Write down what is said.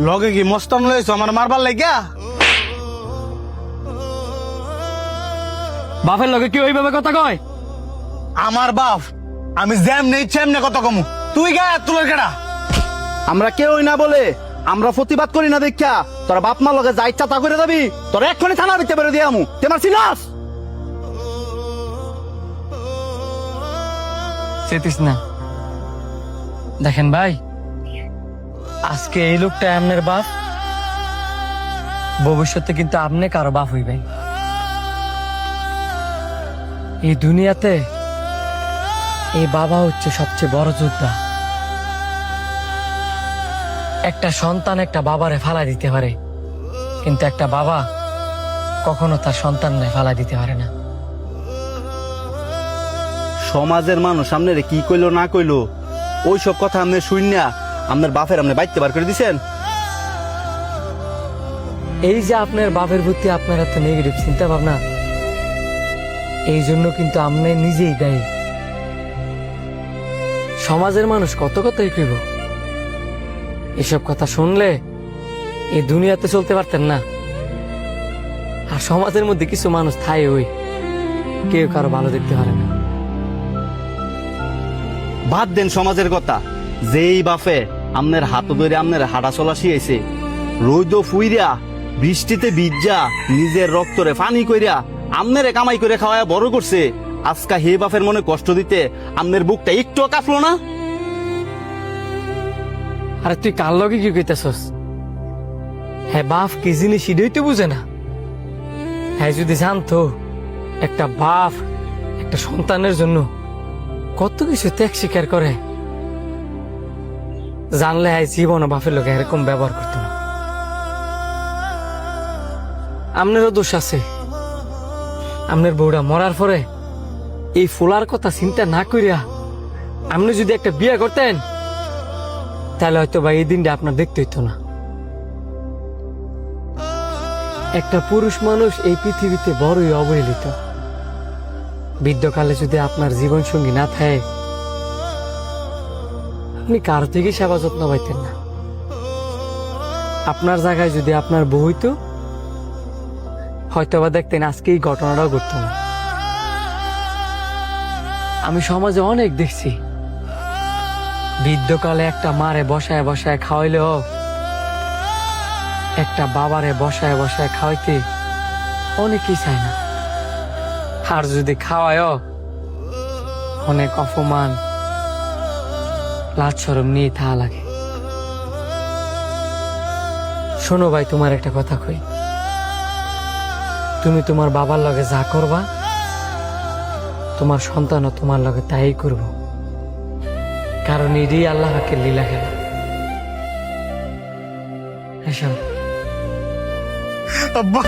লগে কি মস্তান লইছো আমার মারবার লাগিয়া? বাপের লগে কি ওইভাবে কথা কয়? আমার বাপ আমি যেমনে ইচ্ছা এমনি কত কমু, তুই গায়ে তুলের কেডা? আমরা কেউই না বলে আমরা প্রতিবাদ করি না দেখা তোর বাপ মা লগে যা ইচ্ছা তা করে যাবি, তোর এক্ষুনি থানা ভিতরে বেরো দিয়ে আমু তোমার সিনাস। চেতিস না। দেখেন ভাই, আজকে এই লোকটা আপনার বাপ, ভবিষ্যতে কিন্তু আপনি কারো বাপ হইবেন। এই দুনিয়াতে এই বাবা হচ্ছে সবচেয়ে বড় যোদ্ধা। একটা সন্তান একটা বাবারে ফালা দিতে পারে, কিন্তু একটা বাবা কখনো তার সন্তানরে ফালা দিতে পারে না। সমাজের মানুষ আপনারে কি কইলো না কইলো ওই সব কথা আপনি শুননা আপনার বাপের আপনি বাইতে বার করে দিছেন। এই যে আপনার বাপের প্রতি আপনার এত নেগেটিভ চিন্তা ভাবনা, এই জন্য কিন্তু আপনি নিজেই দায়ী। সমাজের মানুষ কত কথাই কইব, এসব কথা শুনলে এই দুনিয়াতে চলতে পারতেন না। আর সমাজের মধ্যে কিছু মানুষ থাই ওই কেউ কারো ভালো দেখতে পারে না। বাদ দেন সমাজের কথা, যেই বাপে আপনার হাত ধরে আপনার হাঁটা চলা শিয়েছে, রোদ ফুইরা বৃষ্টিতে ভিজা নিজের রক্তরে পানি কইরা আমনেরে কামাই করে খাওয়া বড় করছে, আজকা হে বাপের মনে কষ্ট দিতে আমনের বুকটা একটু কাঁপলো না? আরে তুই কার লগে কি কইতেছস? হ্যাঁ, বাপ কি জিনিস সেটাই তো বুঝে না। হ্যাঁ, যদি জানতো একটা বাপ একটা সন্তানের জন্য কত কিছু ত্যাগ স্বীকার করে, জানলে হ্যাঁ জীবন বাপের লোক এরকম ব্যবহার করতো না। আপনারও দোষ আছে। আপনার বউটা মরার পরে এই ফুলার কথা চিন্তা না করিয়া আপনি যদি একটা বিয়ে করতেন, তাহলে হয়তো বা এই দিনটা আপনার দেখতে হইতো না। একটা পুরুষ মানুষ এই পৃথিবীতে বড়ই অবহেলিত। বৃদ্ধকালে যদি আপনার জীবন সঙ্গী না থাকে, আপনি কারো থেকে সেবা যত্ন পাইতেন না। আপনার জায়গায় যদি আপনার বউ হইতো, হয়তো বা দেখতেন আজকে এই ঘটনাটাও ঘটতো না। আমি সমাজে অনেক দেখছি, বৃদ্ধকালে একটা মারে বসায় বসায় খাওয়াইলেও একটা বাবারে বসায় বসায় খাওয়াইতে অনেকেই চায় না। আর যদি খাওয়ায় অনেক অপমান লাজ শরম নিয়ে থা লাগে। শোনো ভাই, তোমার একটা কথা কই, তুমি তোমার বাবার লগে যা করবা, তোমার সন্তানও তোমার লগে তাই করব, কারণ এটাই আল্লাহ পাকের লীলা খেলা। এসব আব্বা